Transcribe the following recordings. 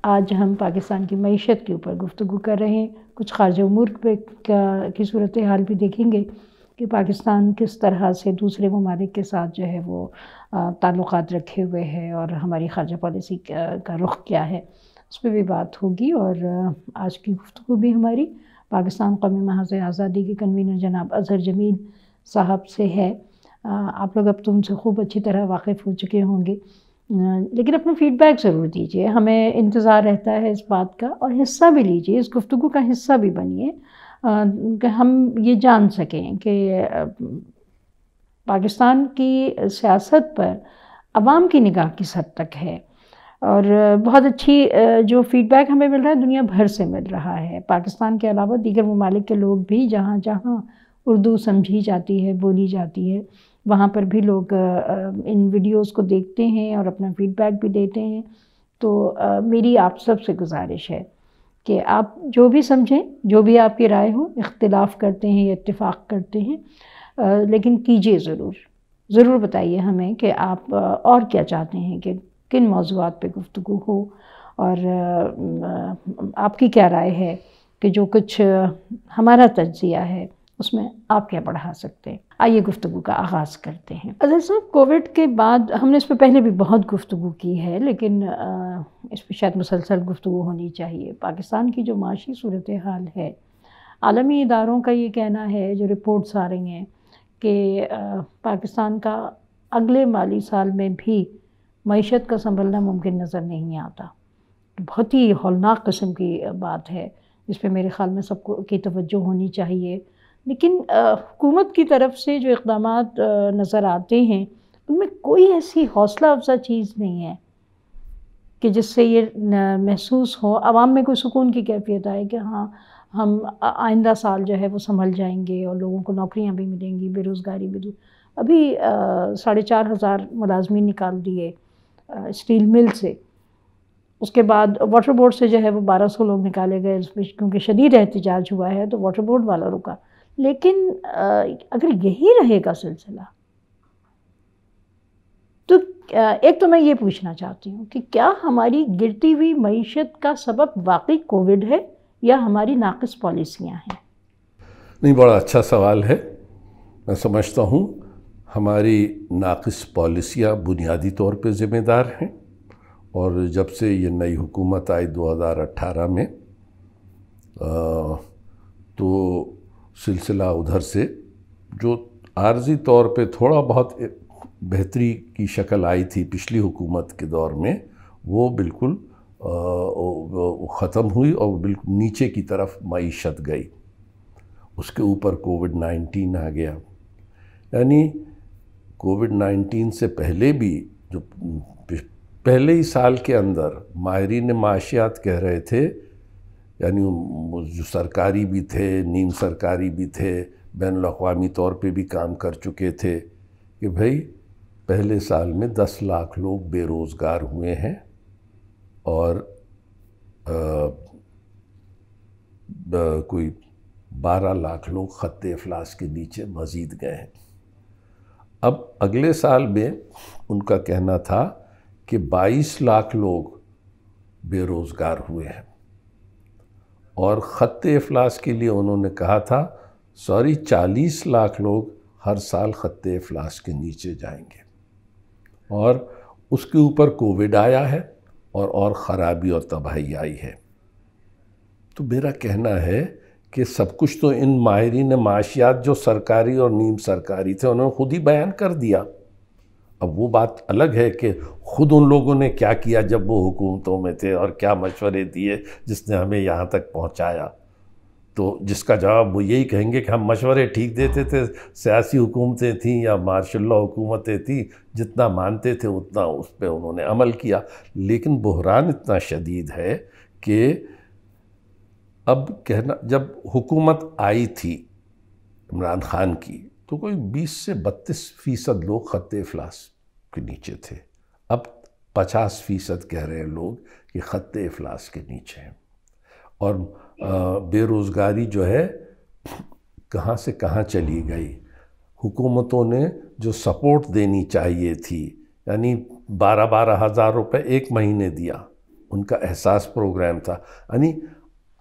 آج ہم پاکستان کی معیشت کے اوپر گفتگو کر رہے ہیں. کچھ خارجہ امور کی صورتحال بھی دیکھیں گے کہ پاکستان کس طرح سے دوسرے ممالک کے ساتھ جو ہے وہ تعلقات رکھے ہوئے ہے اور ہماری خارجہ پالیسی کا رخ کیا ہے، اس پہ بھی بات ہوگی. اور آج کی گفتگو بھی ہماری پاکستان قومی محاذ آزادی کے کنوینر جناب اظہر جمیل صاحب سے ہے. آپ لوگ اب تو ان سے خوب اچھی طرح واقف ہو چکے ہوں گے، لیکن اپنا فیڈ بیک ضرور دیجیے. ہمیں انتظار رہتا ہے اس بات کا، اور حصہ بھی لیجیے، اس گفتگو کا حصہ بھی بنیے کہ ہم یہ جان سکیں کہ پاکستان کی سیاست پر عوام کی نگاہ کس حد تک ہے. اور بہت اچھی جو فیڈ بیک ہمیں مل رہا ہے دنیا بھر سے مل رہا ہے. پاکستان کے علاوہ دیگر ممالک کے لوگ بھی جہاں جہاں اردو سمجھی جاتی ہے، بولی جاتی ہے، وہاں پر بھی لوگ ان ویڈیوز کو دیکھتے ہیں اور اپنا فیڈ بیک بھی دیتے ہیں. تو میری آپ سب سے گزارش ہے کہ آپ جو بھی سمجھیں، جو بھی آپ کی رائے ہو، اختلاف کرتے ہیں یا اتفاق کرتے ہیں، لیکن کیجئے ضرور بتائیے ہمیں کہ آپ اور کیا چاہتے ہیں کہ کن موضوعات پہ گفتگو ہو، اور آپ کی کیا رائے ہے کہ جو کچھ ہمارا تجزیہ ہے اس میں آپ کیا بڑھا سکتے ہیں. آئیے گفتگو کا آغاز کرتے ہیں. اظہر صاحب، کووڈ کے بعد ہم نے اس پہ پہلے بھی بہت گفتگو کی ہے، لیکن اس پہ شاید مسلسل گفتگو ہونی چاہیے. پاکستان کی جو معاشی صورتحال ہے، عالمی اداروں کا یہ کہنا ہے، جو رپورٹس آ رہی ہیں، کہ پاکستان کا اگلے مالی سال میں بھی معیشت کا سنبھلنا ممکن نظر نہیں آتا. بہت ہی ہولناک قسم کی بات ہے، جس پہ میرے خیال میں سب کو کی توجہ ہونی چاہیے. لیکن حکومت کی طرف سے جو اقدامات نظر آتے ہیں، ان میں کوئی ایسی حوصلہ افزا چیز نہیں ہے کہ جس سے یہ محسوس ہو، عوام میں کوئی سکون کی کیفیت آئے کہ ہاں ہم آئندہ سال جو ہے وہ سنبھل جائیں گے اور لوگوں کو نوکریاں بھی ملیں گی، بے روزگاری بھی دور. ابھی 4,500 ملازمین نکال دیے اسٹیل مل سے. اس کے بعد واٹر بورڈ سے جو ہے وہ 1,200 لوگ نکالے گئے، کیونکہ شدید احتجاج ہوا ہے تو واٹر بورڈ والا رکا. لیکن اگر یہی رہے گا سلسلہ تو ایک تو میں یہ پوچھنا چاہتی ہوں کہ کیا ہماری گرتی ہوئی معیشت کا سبب واقعی کووڈ ہے یا ہماری ناقص پالیسیاں ہیں؟ نہیں، بڑا اچھا سوال ہے. میں سمجھتا ہوں ہماری ناقص پالیسیاں بنیادی طور پہ ذمہ دار ہیں، اور جب سے یہ نئی حکومت آئی 2018 میں تو سلسلہ ادھر سے جو عارضی طور پہ تھوڑا بہت بہتری کی شکل آئی تھی پچھلی حکومت کے دور میں، وہ بالکل ختم ہوئی اور بالکل نیچے کی طرف معیشت گئی. اس کے اوپر کووڈ-19 آ گیا. یعنی کووڈ-19 سے پہلے بھی جو پہلے ہی سال کے اندر ماہرین معاشیات کہہ رہے تھے، یعنی جو سرکاری بھی تھے، نیم سرکاری بھی تھے، بین الاقوامی طور پہ بھی کام کر چکے تھے، کہ بھئی پہلے سال میں 10 لاکھ لوگ بے روزگار ہوئے ہیں اور کوئی 12 لاکھ لوگ خط افلاس کے نیچے مزید گئے ہیں. اب اگلے سال میں ان کا کہنا تھا کہ 22 لاکھ لوگ بے روزگار ہوئے ہیں، اور خط افلاس کے لیے انہوں نے کہا تھا 40 لاکھ لوگ ہر سال خط افلاس کے نیچے جائیں گے. اور اس کے اوپر کووڈ آیا ہے اور خرابی اور تباہی آئی ہے. تو میرا کہنا ہے کہ سب کچھ تو ان ماہرین معاشیات جو سرکاری اور نیم سرکاری تھے انہوں نے خود ہی بیان کر دیا. اب وہ بات الگ ہے کہ خود ان لوگوں نے کیا کیا جب وہ حکومتوں میں تھے اور کیا مشورے دیے جس نے ہمیں یہاں تک پہنچایا. تو جس کا جواب وہ یہی کہیں گے کہ ہم مشورے ٹھیک دیتے تھے، سیاسی حکومتیں تھیں یا ماشاء اللہ حکومتیں تھیں، جتنا مانتے تھے اتنا اس پہ انہوں نے عمل کیا. لیکن بحران اتنا شدید ہے کہ اب کہنا، جب حکومت آئی تھی عمران خان کی تو کوئی 20 سے 32% لوگ خط افلاس کے نیچے تھے. اب 50% کہہ رہے ہیں لوگ کہ خط افلاس کے نیچے ہیں. اور بے روزگاری جو ہے کہاں سے کہاں چلی گئی. حکومتوں نے جو سپورٹ دینی چاہیے تھی، یعنی 12,000 روپے ایک مہینے دیا ان کا احساس پروگرام تھا. یعنی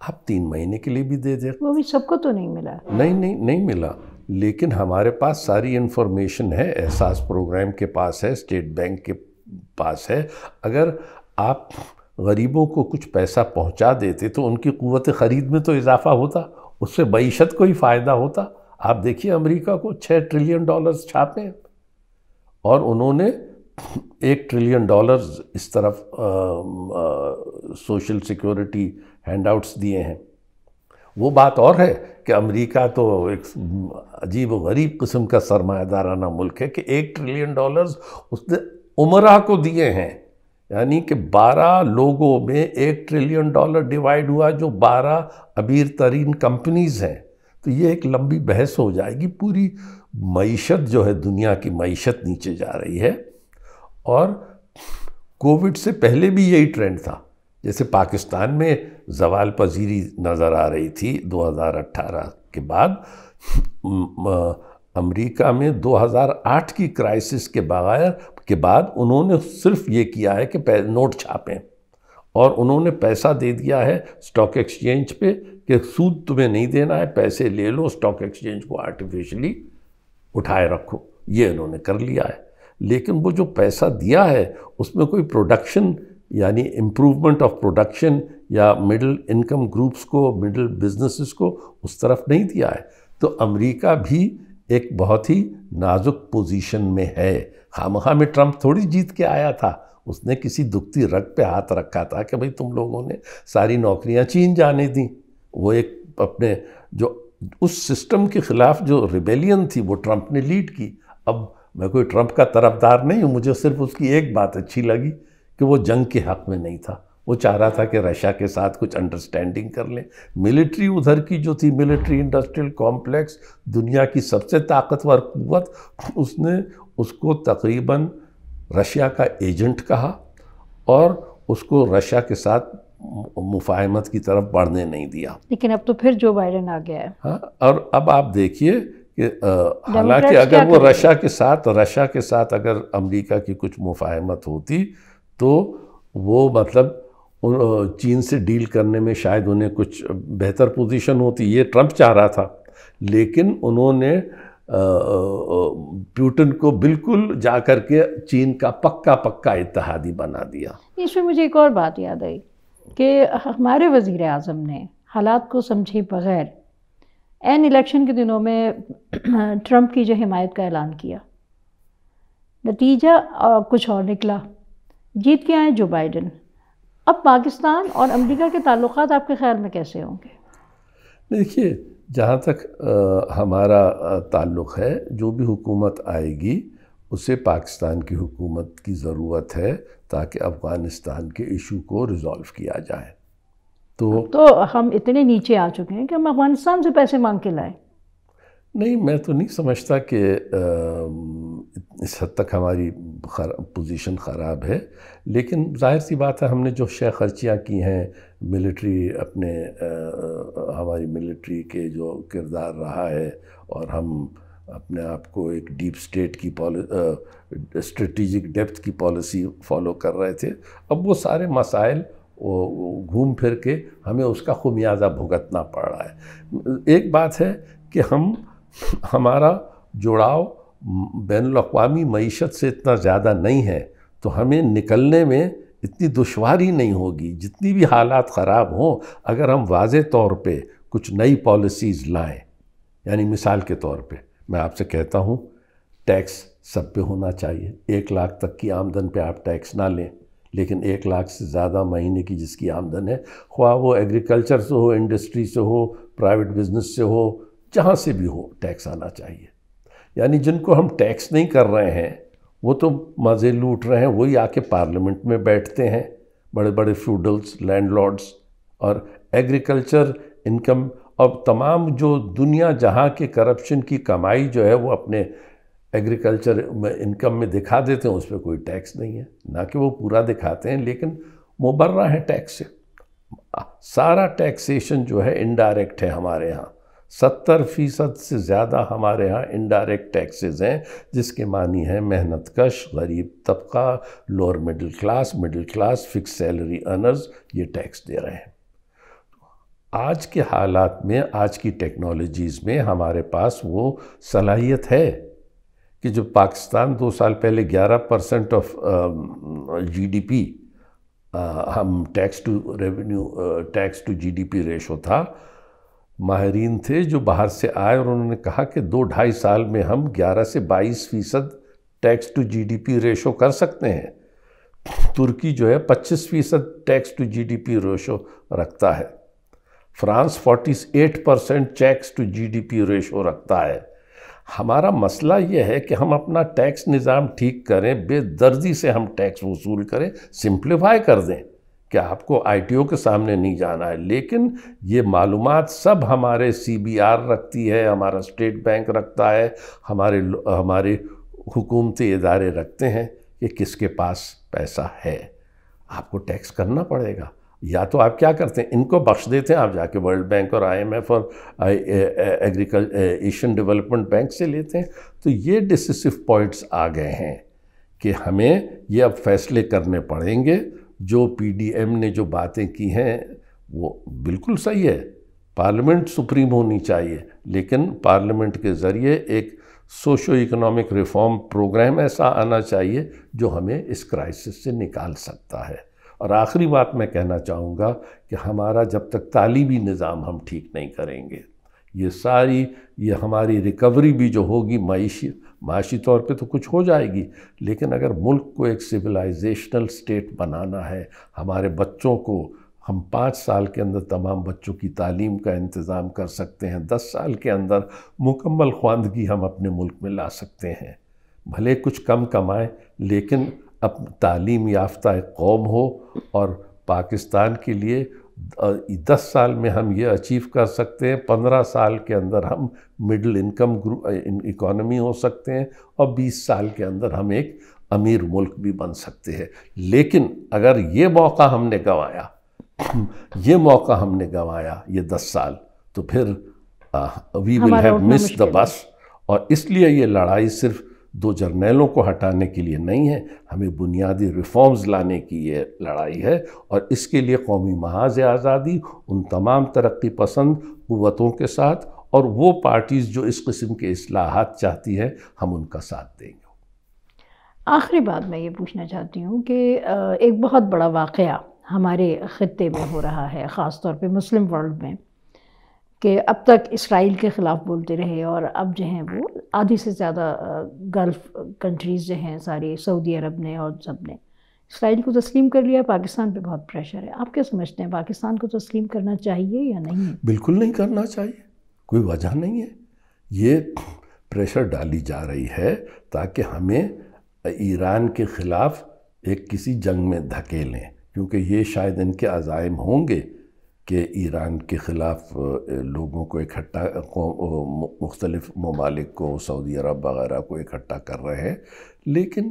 آپ 3 مہینے کے لیے بھی دے دیں. وہ بھی سب کو تو نہیں ملا. نہیں ملا، لیکن ہمارے پاس ساری انفارمیشن ہے. احساس پروگرام کے پاس ہے، اسٹیٹ بینک کے پاس ہے. اگر آپ غریبوں کو کچھ پیسہ پہنچا دیتے تو ان کی قوت خرید میں تو اضافہ ہوتا، اس سے معیشت کو ہی فائدہ ہوتا. آپ دیکھیے امریکہ کو $6 ٹریلین چھاپے ہیں، اور انہوں نے $1 ٹریلین اس طرف سوشل سیکیورٹی ہینڈ آؤٹس دیے ہیں. وہ بات اور ہے کہ امریکہ تو ایک عجیب و غریب قسم کا سرمایہ دارانہ ملک ہے کہ $1 ٹریلین اس نے عمرہ کو دیے ہیں. یعنی کہ 12 لوگوں میں $1 ٹریلین ڈیوائیڈ ہوا، جو 12 امیر ترین کمپنیز ہیں. تو یہ ایک لمبی بحث ہو جائے گی. پوری معیشت جو ہے، دنیا کی معیشت نیچے جا رہی ہے. اور کووڈ سے پہلے بھی یہی ٹرینڈ تھا. جیسے پاکستان میں زوال پذیری نظر آ رہی تھی 2018 کے بعد، امریکہ میں 2008 کی کرائسس کے بعد انہوں نے صرف یہ کیا ہے کہ نوٹ چھاپیں، اور انہوں نے پیسہ دے دیا ہے اسٹاک ایکسچینج پہ کہ سود تمہیں نہیں دینا ہے، پیسے لے لو، اسٹاک ایکسچینج کو آرٹیفیشلی اٹھائے رکھو. یہ انہوں نے کر لیا ہے. لیکن وہ جو پیسہ دیا ہے اس میں کوئی پروڈکشن، یعنی امپروومنٹ آف پروڈکشن یا مڈل انکم گروپس کو، مڈل بزنسز کو اس طرف نہیں دیا ہے. تو امریکہ بھی ایک بہت ہی نازک پوزیشن میں ہے. خواہ میں ٹرمپ تھوڑی جیت کے آیا تھا، اس نے کسی دکھتی رگ پہ ہاتھ رکھا تھا کہ بھئی تم لوگوں نے ساری نوکریاں چین جانے دیں. وہ ایک اپنے جو اس سسٹم کے خلاف جو ریبیلین تھی وہ ٹرمپ نے لیڈ کی. اب میں کوئی ٹرمپ کا طرفدار نہیں ہوں، مجھے صرف اس کی ایک بات اچھی لگی کہ وہ جنگ کے حق میں نہیں تھا. وہ چاہ رہا تھا کہ رشیا کے ساتھ کچھ انڈرسٹینڈنگ کر لیں. ملٹری ادھر کی جو تھی، ملٹری انڈسٹریل کمپلیکس، دنیا کی سب سے طاقتور قوت، اس نے اس کو تقریباً رشیا کا ایجنٹ کہا اور اس کو رشیا کے ساتھ مفاہمت کی طرف بڑھنے نہیں دیا. لیکن اب تو پھر جو بائیڈن آ گیا ہے. ہاں، اور اب آپ دیکھیے کہ حالانکہ اگر وہ رشیا کے ساتھ اگر امریکہ کی کچھ مفاہمت ہوتی تو وہ مطلب چین سے ڈیل کرنے میں شاید انہیں کچھ بہتر پوزیشن ہوتی. یہ ٹرمپ چاہ رہا تھا، لیکن انہوں نے پیوٹن کو بالکل جا کر کے چین کا پکا اتحادی بنا دیا. اس میں مجھے ایک اور بات یاد آئی کہ ہمارے وزیر اعظم نے حالات کو سمجھے بغیر این الیکشن کے دنوں میں ٹرمپ کی جو حمایت کا اعلان کیا. نتیجہ کچھ اور نکلا، جیت کے آئے جو بائیڈن. اب پاکستان اور امریکہ کے تعلقات آپ کے خیال میں کیسے ہوں گے؟ دیکھیے، جہاں تک ہمارا تعلق ہے، جو بھی حکومت آئے گی اسے پاکستان کی حکومت کی ضرورت ہے تاکہ افغانستان کے ایشو کو ریزالو کیا جائے. تو ہم اتنے نیچے آ چکے ہیں کہ ہم افغانستان سے پیسے مانگ کے لائیں. نہیں، میں تو نہیں سمجھتا کہ اس حد تک ہماری پوزیشن خراب ہے. لیکن ظاہر سی بات ہے، ہم نے جو شے خرچیاں کی ہیں، ملٹری ہماری ملٹری کے جو کردار رہا ہے، اور ہم اپنے آپ کو ایک ڈیپ اسٹیٹ کی اسٹریٹجک ڈیپتھ کی پالیسی فالو کر رہے تھے. اب وہ سارے مسائل گھوم پھر کے ہمیں اس کا خمیازہ بھگتنا پڑ رہا ہے. ایک بات ہے کہ ہمارا جڑاؤ بین الاقوامی معیشت سے اتنا زیادہ نہیں ہے، تو ہمیں نکلنے میں اتنی دشواری نہیں ہوگی. جتنی بھی حالات خراب ہوں، اگر ہم واضح طور پہ کچھ نئی پالیسیز لائیں، یعنی مثال کے طور پہ میں آپ سے کہتا ہوں، ٹیکس سب پہ ہونا چاہیے. 1 لاکھ تک کی آمدن پہ آپ ٹیکس نہ لیں، لیکن 1 لاکھ سے زیادہ مہینے کی جس کی آمدن ہے، خواہ وہ ایگریکلچر سے ہو، انڈسٹری سے ہو، پرائیویٹ بزنس سے ہو، جہاں سے بھی ہو، ٹیکس آنا چاہیے. یعنی جن کو ہم ٹیکس نہیں کر رہے ہیں وہ تو مزے لوٹ رہے ہیں. وہی آ کے پارلیمنٹ میں بیٹھتے ہیں، بڑے بڑے فیوڈلز، لینڈ لارڈز. اور ایگریکلچر انکم، اور تمام جو دنیا جہاں کے کرپشن کی کمائی جو ہے وہ اپنے ایگریکلچر میں انکم میں دکھا دیتے ہیں. اس پہ کوئی ٹیکس نہیں ہے. نہ کہ وہ پورا دکھاتے ہیں، لیکن مبرہ ہیں ٹیکس سے. سارا ٹیکسیشن جو ہے انڈائریکٹ ہے ہمارے ہاں. 70% سے زیادہ ہمارے ہاں انڈائریکٹ ٹیکسز ہیں، جس کے معنی ہے محنت کش، غریب طبقہ، lower middle class, fix salary earners یہ ٹیکس دے رہے ہیں۔ آج کے حالات میں، آج کی ٹیکنالوجیز میں ہمارے پاس وہ صلاحیت ہے کہ جو پاکستان 2 سال پہلے 11% آف جی ڈی پی ہم tax to G D P ratio تھا، ماہرین تھے جو باہر سے آئے اور انہوں نے کہا کہ 2-2.5 سال میں ہم 11 سے 22% tax to G D P ratio کر سکتے ہیں۔ ترکی جو ہے 25% tax to G D P ratio رکھتا ہے، France 48% tax to G D P ratio رکھتا ہے۔ ہمارا مسئلہ یہ ہے کہ ہم اپنا ٹیکس نظام ٹھیک کریں، بے دردی سے ہم ٹیکس وصول کریں، سمپلیفائی کر دیں کہ آپ کو آئی ٹی او کے سامنے نہیں جانا ہے، لیکن یہ معلومات سب ہمارے سی بی آر رکھتی ہے، ہمارا اسٹیٹ بینک رکھتا ہے، ہمارے حکومتی ادارے رکھتے ہیں کہ کس کے پاس پیسہ ہے۔ آپ کو ٹیکس کرنا پڑے گا، یا تو آپ کیا کرتے ہیں، ان کو بخش دیتے ہیں، آپ جا کے ورلڈ بینک اور آئی ایم ایف اور ایشین ڈیولپمنٹ بینک سے لیتے ہیں۔ تو یہ ڈیسیسو پوائنٹس آ گئے ہیں کہ ہمیں یہ اب فیصلے کرنے پڑیں گے۔ جو پی ڈی ایم نے جو باتیں کی ہیں وہ بالکل صحیح ہے، پارلیمنٹ سپریم ہونی چاہیے، لیکن پارلیمنٹ کے ذریعے ایک سوشو اکنامک ریفارم پروگرام ایسا آنا چاہیے جو ہمیں اس کرائسس سے نکال سکتا ہے۔ اور آخری بات میں کہنا چاہوں گا کہ ہمارا جب تک تعلیمی نظام ہم ٹھیک نہیں کریں گے، یہ ہماری ریکوری بھی جو ہوگی معاشی طور پہ تو کچھ ہو جائے گی، لیکن اگر ملک کو ایک سویلائزیشنل سٹیٹ بنانا ہے، ہمارے بچوں کو ہم 5 سال کے اندر تمام بچوں کی تعلیم کا انتظام کر سکتے ہیں، 10 سال کے اندر مکمل خواندگی ہم اپنے ملک میں لا سکتے ہیں۔ بھلے کچھ کم کمائیں، لیکن اب تعلیم یافتہ ایک قوم ہو، اور پاکستان کے لیے 10 سال میں ہم یہ اچیو کر سکتے ہیں، 15 سال کے اندر ہم مڈل انکم اکانومی ہو سکتے ہیں، اور 20 سال کے اندر ہم ایک امیر ملک بھی بن سکتے ہیں۔ لیکن اگر یہ موقع ہم نے گنوایا یہ 10 سال، تو پھر we will have missed the bus۔ اور اس لیے یہ لڑائی صرف 2 جرنیلوں کو ہٹانے کے لیے نہیں ہے، ہمیں بنیادی ریفارمز لانے کی یہ لڑائی ہے، اور اس کے لیے قومی محاذ آزادی ان تمام ترقی پسند قوتوں کے ساتھ، اور وہ پارٹیز جو اس قسم کے اصلاحات چاہتی ہیں، ہم ان کا ساتھ دیں گے۔ آخری بات میں یہ پوچھنا چاہتی ہوں کہ ایک بہت بڑا واقعہ ہمارے خطے میں ہو رہا ہے، خاص طور پہ مسلم ورلڈ میں، کہ اب تک اسرائیل کے خلاف بولتے رہے، اور اب جو ہیں وہ آدھی سے زیادہ گلف کنٹریز جو ہیں ساری، سعودی عرب نے اور سب نے اسرائیل کو تسلیم کر لیا۔ پاکستان پہ بہت پریشر ہے، آپ کیا سمجھتے ہیں پاکستان کو تسلیم کرنا چاہیے یا نہیں؟ بالکل نہیں کرنا چاہیے، کوئی وجہ نہیں ہے۔ یہ پریشر ڈالی جا رہی ہے تاکہ ہمیں ایران کے خلاف ایک کسی جنگ میں دھکیلیں، کیونکہ یہ شاید ان کے عزائم ہوں گے کہ ایران کے خلاف لوگوں کو اکٹھا، مختلف ممالک کو، سعودی عرب وغیرہ کو اکٹھا کر رہے ہیں، لیکن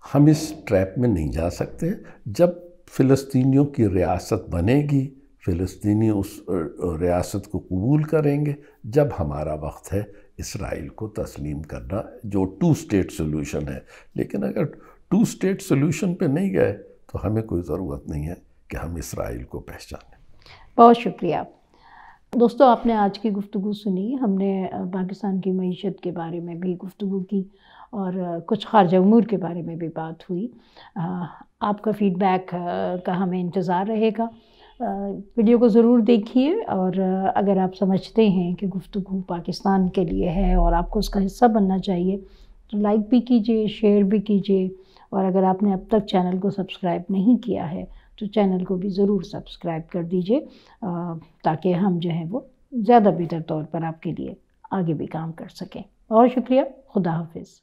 ہم اس ٹریپ میں نہیں جا سکتے۔ جب فلسطینیوں کی ریاست بنے گی، فلسطینی اس ریاست کو قبول کریں گے، جب ہمارا وقت ہے اسرائیل کو تسلیم کرنا، جو 2 اسٹیٹ سولوشن ہے۔ لیکن اگر 2 اسٹیٹ سولوشن پہ نہیں گئے تو ہمیں کوئی ضرورت نہیں ہے کہ ہم اسرائیل کو پہچانیں۔ بہت شکریہ دوستو، آپ نے آج کی گفتگو سنی۔ ہم نے پاکستان کی معیشت کے بارے میں بھی گفتگو کی، اور کچھ خارجہ امور کے بارے میں بھی بات ہوئی۔ آپ کا فیڈ بیک کا ہمیں انتظار رہے گا۔ ویڈیو کو ضرور دیکھیے، اور اگر آپ سمجھتے ہیں کہ گفتگو پاکستان کے لیے ہے اور آپ کو اس کا حصہ بننا چاہیے تو لائک بھی کیجیے، شیئر بھی کیجیے، اور اگر آپ نے اب تک چینل کو سبسکرائب نہیں کیا ہے تو چینل کو بھی ضرور سبسکرائب کر دیجیے، تاکہ ہم جو ہیں وہ زیادہ بہتر طور پر آپ کے لیے آگے بھی کام کر سکیں۔ بہت شکریہ، خدا حافظ۔